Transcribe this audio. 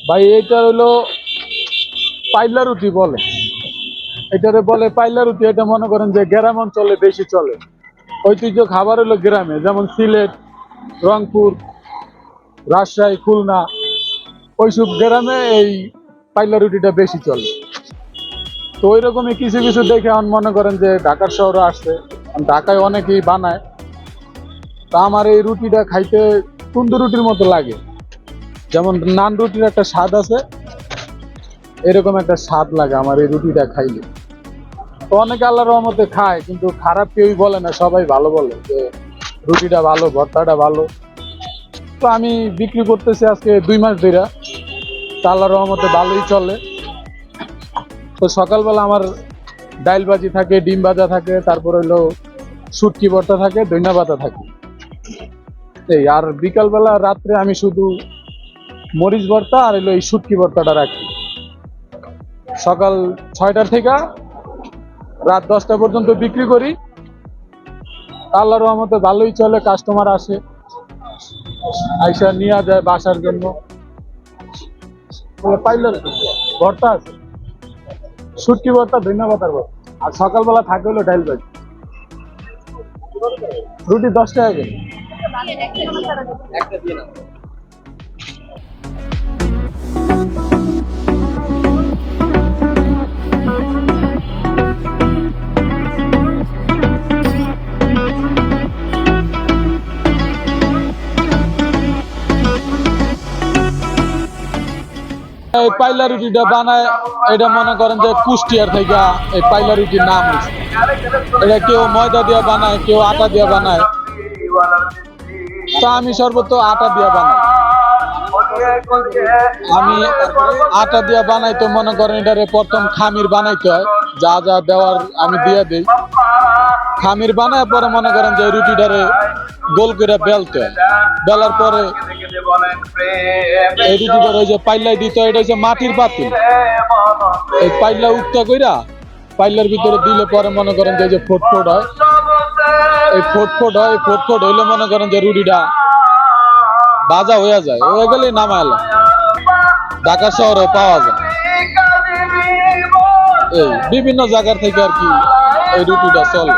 ভাই এটা হলো পাইলা রুটি বলে, এটারে বলে পাইলা রুটি। এটা মনে করেন যে গ্রাম অঞ্চলে বেশি চলে। ঐতিহ্য খাবার হলো গ্রামে, যেমন সিলেট, রংপুর, রাজশাহী, খুলনা, ওইসব গ্রামে এই পাইলা রুটিটা বেশি চলে। তো ওই রকমই কিছু কিছু দেখে এখন মনে করেন যে ঢাকার শহরে আসছে, ঢাকায় অনেকেই বানায়। তা আমার এই রুটিটা খাইতে তন্দুর রুটির মতো লাগে। যেমন নান রুটির একটা স্বাদ আছে, এরকম একটা স্বাদ লাগে আমার এই রুটিটা খাইলে। তো অনেকে আল্লাহর রহমতে খায়, কিন্তু খারাপ কেউই বলে না, সবাই ভালো বলে যে রুটিটা ভালো, ভর্তাটা ভালো। তো আমি বিক্রি করতেছি আজকে 2 মাস ধরে, তো আল্লাহর রহমতে ভালোই চলে। তো সকালবেলা আমার ডাইল ভাজি থাকে, ডিম ভাজা থাকে, তারপর হইলো শুটকি ভর্তা থাকে, ধইনা পাতা থাকে। এই আর বিকালবেলা রাত্রে আমি শুধু মরিচ ভর্তা আর হইলো এই শুটকি ভর্তাটা রাখি। সকাল 6টার থেকে রাত 10টা পর্যন্ত বিক্রি করি। আল্লাহর রহমতে ভালোই চলে, কাস্টমার আসে, আইসা নিয়ে যায় বাসার জন্য। পাইল ভর্তা আছে, শুটকি ভর্তা, ধইনা পাতার ভর্তা। আর সকালবেলা থাকে হলো ডাইল ভাজি। রুটি 10 টাকা করে। এই পাইলা রুটিটা বানায়, এটা মনে করেন যে কুষ্টিয়ার থেকে এই পাইলা রুটির নাম হয়েছে। এটা কেউ ময়দা দিয়ে বানায়, কেউ আটা দিয়ে বানায়। তা আমি সর্বত আটা দিয়ে বানাই। আমি আটা দিয়ে বানাই, তো মনে করেন এটারে প্রথম খামির বানাইতে হয়, যা যা দেওয়ার আমি দিয়ে দিই। খামির বানায় পরে মনে করেন যে রুটিটারে গোল করে বেলতে হয়। বেলার পরে এই রুটিটার ওই যে পাইলাই দিতে হয়, এটা হচ্ছে মাটির পাতিল। এই পাইলা উক্তা কইরা পাইলার ভিতরে দিলে পরে মনে করেন যে ফোটফোট হয়। এই ফোটফোট হয়, ফোটফোট হইলে মনে করেন যে রুটিটা ভাজা হয়ে যায়, হয়ে গেলে নামাইলাম। ঢাকা শহরে পাওয়া যায়। এই বিভিন্ন জায়গার থেকে আর কি এই রুটিটা চলে।